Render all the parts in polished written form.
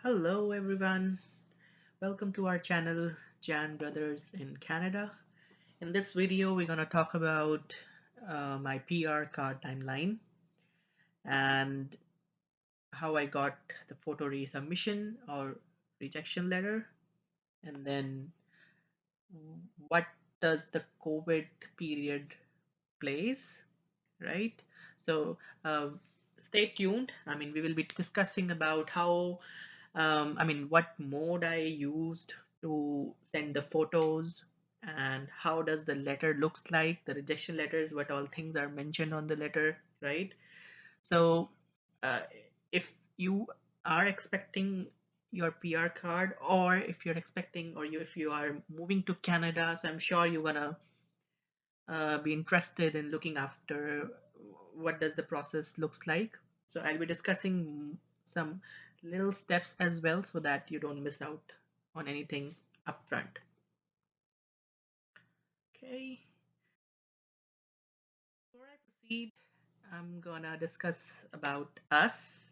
Hello everyone, welcome to our channel Jan Brothers in Canada. In this video we're going to talk about my PR card timeline and how I got the photo resubmission or rejection letter, and then what does the COVID period plays, right? So uh, stay tuned. We will be discussing about how what mode I used to send the photos, and how does the letter looks like, the rejection letters, what all things are mentioned on the letter, right? So uh, if you are expecting your PR card, or if you're expecting, or if you are moving to Canada, so I'm sure you're gonna be interested in looking after what does the process looks like. So I'll be discussing some little steps as well, so that you don't miss out on anything upfront. Okay, before I proceed, I'm gonna discuss about us.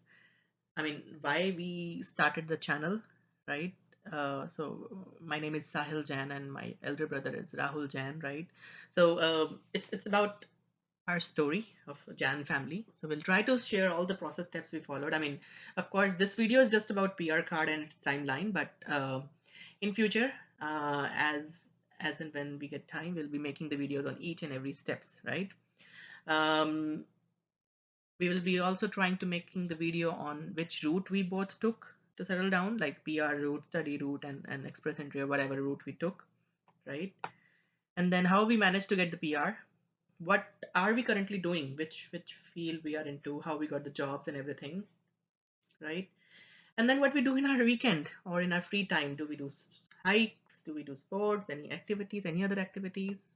Why we started the channel, right? So my name is Sahil Jain and my elder brother is Rahul Jain, right? So it's about our story of Jan family. So we'll try to share all the process steps we followed. Of course, this video is just about PR card and its timeline, but in future, as and when we get time, we'll be making the videos on each and every steps, right? Um, we will be also trying to making the video on which route we both took to settle down, like PR route, study route, and express entry, or whatever route we took, right? And then how we managed to get the PR, what are we currently doing, which field we are into, how we got the jobs and everything, right? And then what we do in our weekend or in our free time. Do we do hikes, do we do sports, any activities, any other activities,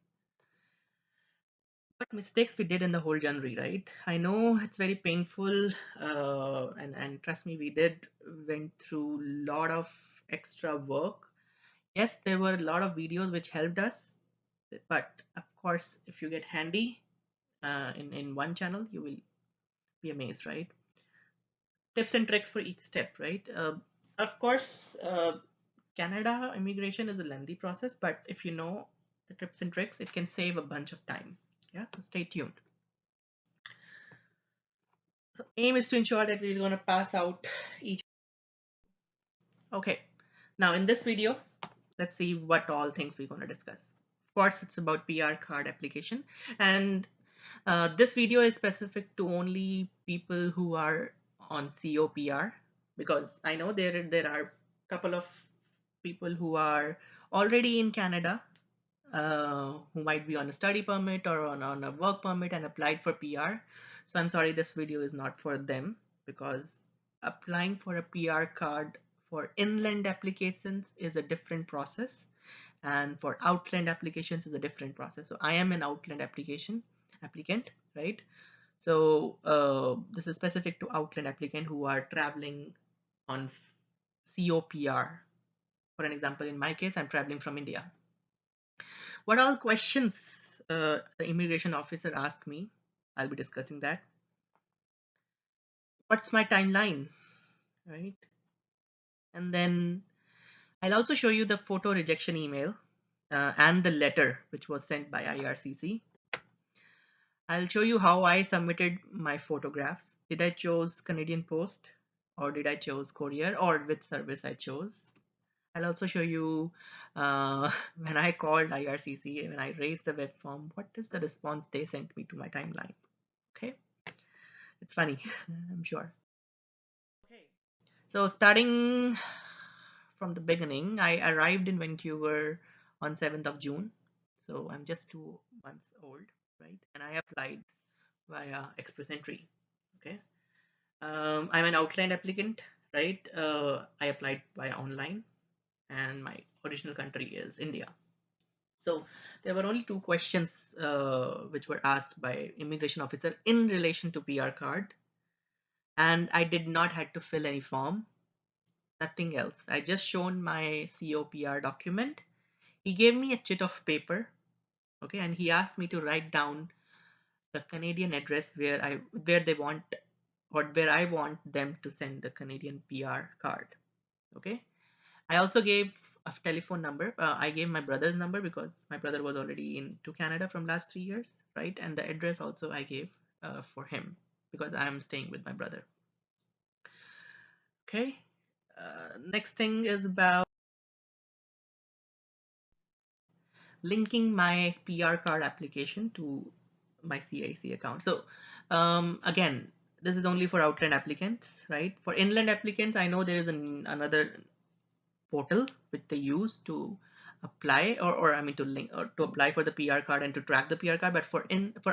what mistakes we did in the whole journey, right? I know it's very painful, and trust me, we did went through a lot of extra work. Yes, there were a lot of videos which helped us, but of course, if you get handy in one channel, you will be amazed, right? Tips and tricks for each step, right? Of course, Canada immigration is a lengthy process, but if you know the tips and tricks, it can save a bunch of time. Yeah, so stay tuned. So aim is to ensure that we're going to pass out each. Okay, now in this video, let's see what all things we're going to discuss. Of course, it's about PR card application, and this video is specific to only people who are on COPR, because I know there are a couple of people who are already in Canada, who might be on a study permit or on a work permit and applied for PR. So I'm sorry, this video is not for them, because applying for a PR card for inland applications is a different process, and for outland applications is a different process. So I am an outland applicant, right? So this is specific to outland applicant who are traveling on COPR. For an example, in my case, I'm traveling from India. What all questions the immigration officer asked me, I'll be discussing that. What's my timeline, right? And then I'll also show you the photo rejection email and the letter which was sent by IRCC. I'll show you how I submitted my photographs. Did I choose Canadian Post, or did I choose courier, or which service I chose? I'll also show you when I called IRCC, when I raised the web form, what is the response they sent me to my timeline. Okay, it's funny, I'm sure. Okay, so starting from the beginning, I arrived in Vancouver on 7th of June. So I'm just 2 months old, right? And I applied via express entry. Okay. I'm an outline applicant, right? I applied via online, and my original country is India. So there were only two questions which were asked by immigration officer in relation to PR card, and I did not had to fill any form, nothing else. I just shown my COPR document. He gave me a chit of paper, okay, and he asked me to write down the Canadian address where they want, or where I want them to send the Canadian PR card. Okay. I also gave a telephone number. I gave my brother's number because my brother was already in to Canada from last 3 years, right? And the address also I gave for him because I am staying with my brother. Okay. Next thing is about linking my PR card application to my CIC account. So again, this is only for outland applicants, right? For inland applicants, I know there is another portal which they use to apply or I mean to link or to apply for the PR card and to track the PR card. But for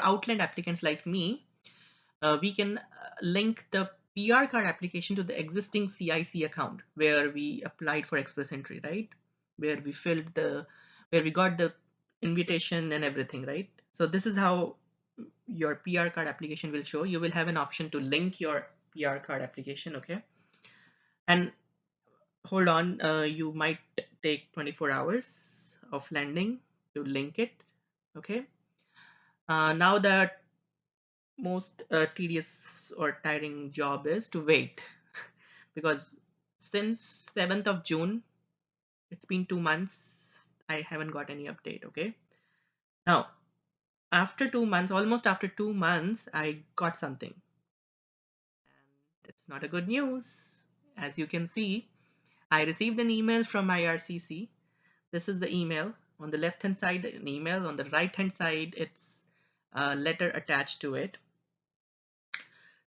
outland applicants like me, we can link the PR card application to the existing CIC account where we applied for express entry, right? Where we filled where we got the invitation and everything, right? So this is how your PR card application will show. You will have an option to link your PR card application, okay? And hold on, you might take 24 hours of landing to link it, okay? Now the most tedious or tiring job is to wait because since 7th of June, it's been 2 months, I haven't got any update, okay? Now, after 2 months, almost after 2 months, I got something. And it's not a good news. As you can see, I received an email from IRCC. This is the email. On the left hand side, an email. On the right hand side, it's a letter attached to it.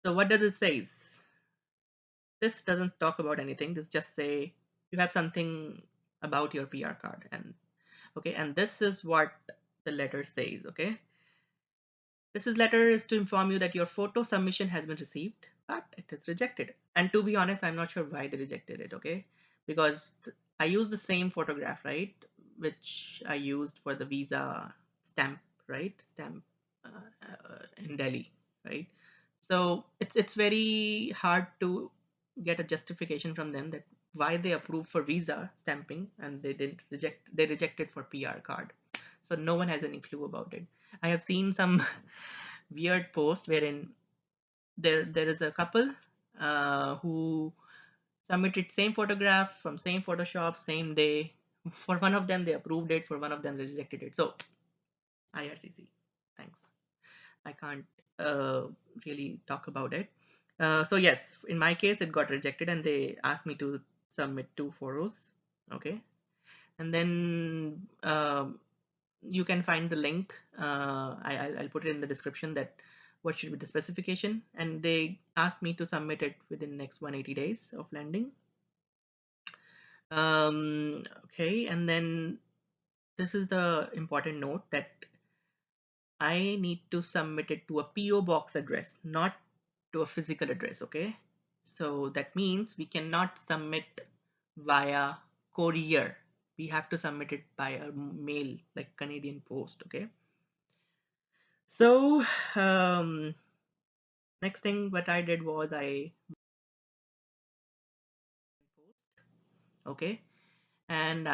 So what does it say? This doesn't talk about anything. This just say you have something about your PR card. And okay, and this is what the letter says, okay? This is letter is to inform you that your photo submission has been received, but it is rejected. And to be honest, I'm not sure why they rejected it, okay? Because I used the same photograph, right? Which I used for the visa stamp, right? Stamp in Delhi, right? So it's very hard to get a justification from them that why they approved for visa stamping and they rejected for PR card. So no one has any clue about it. I have seen some weird post wherein there is a couple who submitted same photograph from same Photoshop same day. For one of them they approved it, for one of them they rejected it. So IRCC, thanks. I can't uh, really talk about it. So yes, in my case it got rejected and they asked me to submit 2 photos. Okay, and then you can find the link. I'll put it in the description that what should be the specification, and they asked me to submit it within next 180 days of landing. Okay, and then this is the important note that I need to submit it to a PO box address, not to a physical address. Okay, so that means we cannot submit via courier. We have to submit it by a mail like Canadian Post. Okay, so next thing what I did was I okay, and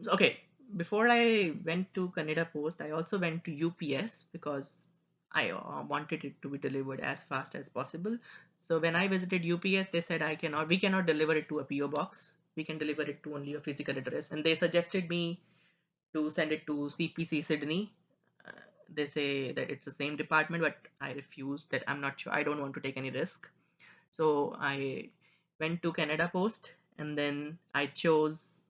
okay, before I went to Canada Post, I also went to UPS because I wanted it to be delivered as fast as possible. So when I visited UPS, they said we cannot deliver it to a PO box. We can deliver it to only a physical address, and they suggested me to send it to CPC Sydney. Uh, they say that it's the same department, but I refuse. That I'm not sure. I don't want to take any risk. So I went to Canada Post and then I chose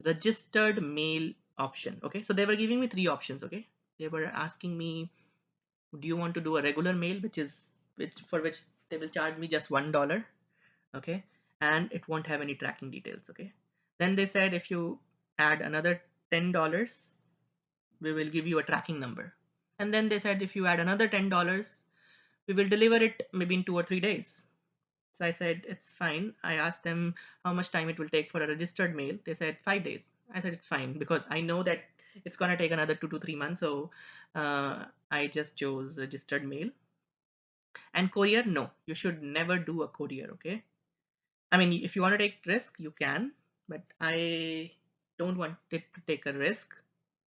registered mail option. Okay, so they were giving me 3 options. Okay, they were asking me, do you want to do a regular mail, which they will charge me just $1. Okay, and it won't have any tracking details. Okay, then they said if you add another $10, we will give you a tracking number. And then they said if you add another $10, we will deliver it maybe in 2 or 3 days. So I said, it's fine. I asked them how much time it will take for a registered mail. They said 5 days. I said, it's fine because I know that it's going to take another 2 to 3 months. So I just chose registered mail. And courier, no, you should never do a courier. Okay. I mean, if you want to take risk, you can, but I don't want it to take a risk.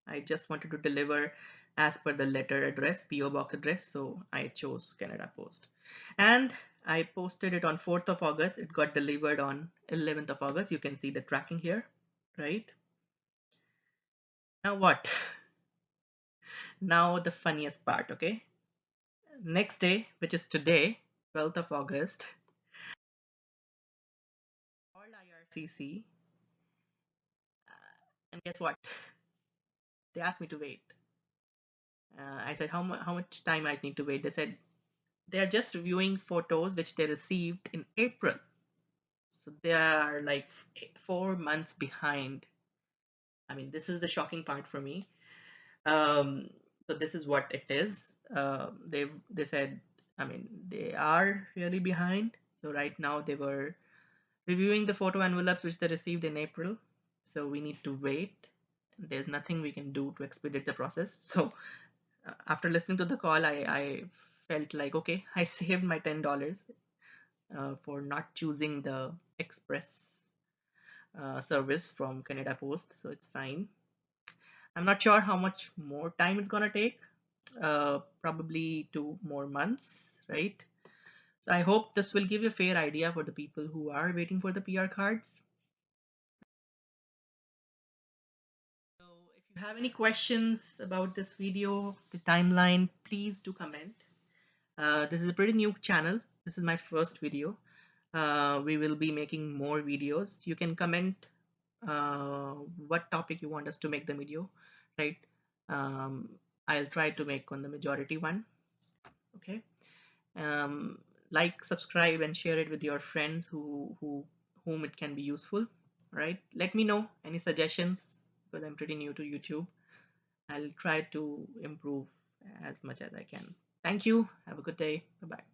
I just wanted to deliver as per the letter address, PO box address. So I chose Canada Post. And I posted it on 4th of August. It got delivered on 11th of August. You can see the tracking here, right? Now what? Now the funniest part, okay? Next day, which is today, 12th of August, called IRCC, and guess what? They asked me to wait. I said, how much time I need to wait? They said, they are just reviewing photos which they received in April. So they are like 4 months behind. I mean, this is the shocking part for me. Um, so this is what it is. They said, I mean, they are really behind. So right now they were reviewing the photo envelopes which they received in April. So we need to wait. There's nothing we can do to expedite the process. So after listening to the call, I felt like, okay, I saved my $10 for not choosing the express service from Canada Post. So it's fine. I'm not sure how much more time it's gonna take. Probably 2 more months, right? So I hope this will give you a fair idea for the people who are waiting for the PR cards. So if you have any questions about this video, the timeline, please do comment. This is a pretty new channel. This is my first video. We will be making more videos. You can comment what topic you want us to make the video, right? Um, I'll try to make on the majority one. Okay. um, like, subscribe, and share it with your friends whom it can be useful. Right, let me know any suggestions, because I'm pretty new to YouTube. I'll try to improve as much as I can. Thank you. Have a good day. Bye bye.